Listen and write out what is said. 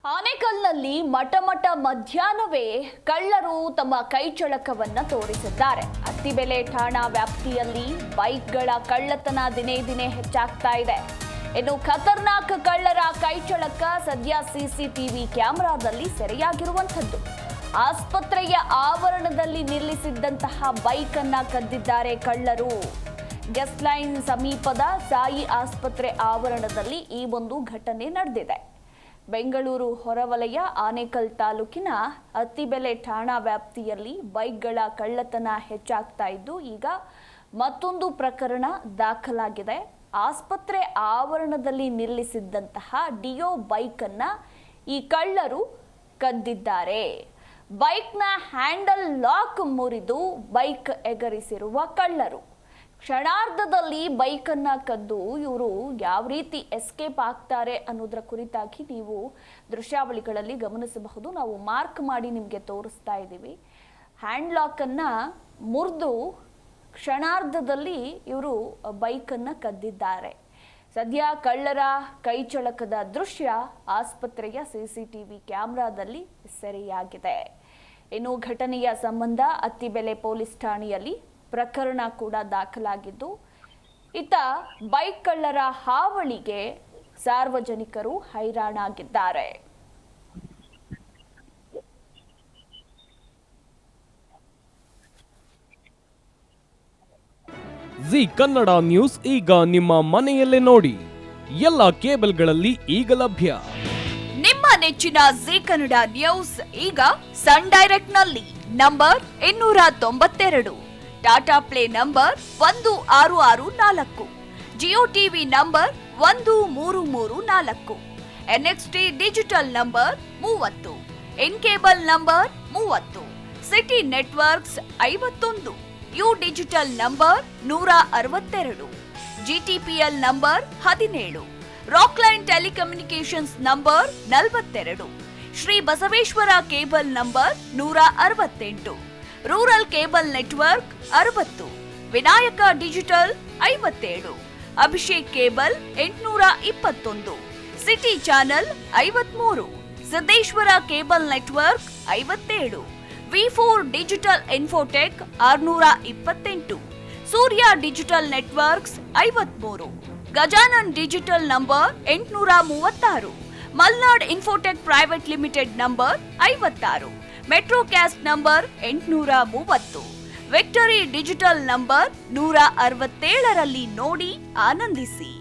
ಆನೇಕಲ್ನಲ್ಲಿ ಮಠ ಮಧ್ಯಾಹ್ನವೇ ಕಳ್ಳರು ತಮ್ಮ ಕೈಚಳಕವನ್ನ ತೋರಿಸಿದ್ದಾರೆ. ಅತ್ತಿಬೆಲೆ ಠಾಣಾ ವ್ಯಾಪ್ತಿಯಲ್ಲಿ ಬೈಕ್ಗಳ ಕಳ್ಳತನ ದಿನೇ ದಿನೇ ಹೆಚ್ಚಾಗ್ತಾ ಇದೆ. ಇನ್ನು ಖತರ್ನಾಕ್ ಕಳ್ಳರ ಕೈಚಳಕ ಸದ್ಯ ಸಿಸಿಟಿವಿ ಕ್ಯಾಮೆರಾದಲ್ಲಿ ಸೆರೆಯಾಗಿರುವಂಥದ್ದು. ಆಸ್ಪತ್ರೆಯ ಆವರಣದಲ್ಲಿ ನಿಲ್ಲಿಸಿದ್ದಂತಹ ಬೈಕ್ ಅನ್ನ ಕದ್ದಿದ್ದಾರೆ ಕಳ್ಳರು. ಗೆಸ್ಟ್ ಲೈನ್ ಸಮೀಪದ ಸಾಯಿ ಆಸ್ಪತ್ರೆ ಆವರಣದಲ್ಲಿ ಈ ಒಂದು ಘಟನೆ ನಡೆದಿದೆ. ಬೆಂಗಳೂರು ಹೊರವಲಯ ಆನೇಕಲ್ ತಾಲೂಕಿನ ಅತ್ತಿಬೆಲೆ ಠಾಣಾ ವ್ಯಾಪ್ತಿಯಲ್ಲಿ ಬೈಕ್ಗಳ ಕಳ್ಳತನ ಹೆಚ್ಚಾಗ್ತಾ ಇದ್ದು ಈಗ ಮತ್ತೊಂದು ಪ್ರಕರಣ ದಾಖಲಾಗಿದೆ. ಆಸ್ಪತ್ರೆ ಆವರಣದಲ್ಲಿ ನಿಲ್ಲಿಸಿದ್ದಂತಹ ಡಿಯೋ ಬೈಕ್ ಅನ್ನ ಈ ಕಳ್ಳರು ಕದ್ದಿದ್ದಾರೆ. ಬೈಕ್ನ ಹ್ಯಾಂಡಲ್ ಲಾಕ್ ಮುರಿದು ಬೈಕ್ ಎಗರಿಸಿರುವ ಕಳ್ಳರು ಕ್ಷಣಾರ್ಧದಲ್ಲಿ ಬೈಕ್ ಅನ್ನ ಕದ್ದು ಇವರು ಯಾವ ರೀತಿ ಎಸ್ಕೇಪ್ ಆಗ್ತಾರೆ ಅನ್ನೋದರ ಕುರಿತಾಗಿ ನೀವು ದೃಶ್ಯಾವಳಿಗಳಲ್ಲಿ ಗಮನಿಸಬಹುದು. ನಾವು ಮಾರ್ಕ್ ಮಾಡಿ ನಿಮಗೆ ತೋರಿಸ್ತಾ ಇದ್ದೀವಿ. ಹ್ಯಾಂಡ್ ಲಾಕ್ ಅನ್ನ ಮುರಿದು ಕ್ಷಣಾರ್ಧದಲ್ಲಿ ಇವರು ಬೈಕ್ ಅನ್ನ ಕದ್ದಿದ್ದಾರೆ. ಸದ್ಯ ಕಳ್ಳರ ಕೈಚಳಕದ ದೃಶ್ಯ ಆಸ್ಪತ್ರೆಯ ಸಿಸಿಟಿವಿ ಕ್ಯಾಮೆರಾದಲ್ಲಿ ಸೆರೆಯಾಗಿದೆ. ಇನ್ನು ಘಟನೆಯ ಸಂಬಂಧ ಅತ್ತಿಬೆಲೆ ಪೊಲೀಸ್ ಠಾಣೆಯಲ್ಲಿ ಪ್ರಕರಣ ಕೂಡ ದಾಖಲಾಗಿದ್ದು ಇತ್ತ ಬೈಕ್ ಕಳ್ಳರ ಹಾವಳಿಗೆ ಸಾರ್ವಜನಿಕರು ಹೈರಾಣಾಗಿದ್ದಾರೆ. ಜಿ ಕನ್ನಡ ನ್ಯೂಸ್ ಈಗ ನಿಮ್ಮ ಮನೆಯಲ್ಲೇ ನೋಡಿ. ಎಲ್ಲ ಕೇಬಲ್ಗಳಲ್ಲಿ ಈಗ ಲಭ್ಯ. ನಿಮ್ಮ ನೆಚ್ಚಿನ ಜಿ ಕನ್ನಡ ನ್ಯೂಸ್ ಈಗ ಸನ್ ಡೈರೆಕ್ಟ್ ನಲ್ಲಿ number 292, Tata play number 1664, Jio TV number 1334, NXT digital number 30, in cable number 30, city networks 51, U digital number 162, GTPL number 17, Rockline telecommunications number 42, Shri Basaveshwara cable number 168, rural cable network 60, Vinayaka digital 57, Abhishek cable 821, city channel 53, Siddeshwara cable network 57, ವಿ4 digital infotech 628, Surya digital networks 53, Gajanan digital number 836, Malnad infotech private limited number 56, Metrocast number 830, victory digital number 167ರಲ್ಲಿ ನೋಡಿ ಆನಂದಿಸಿ.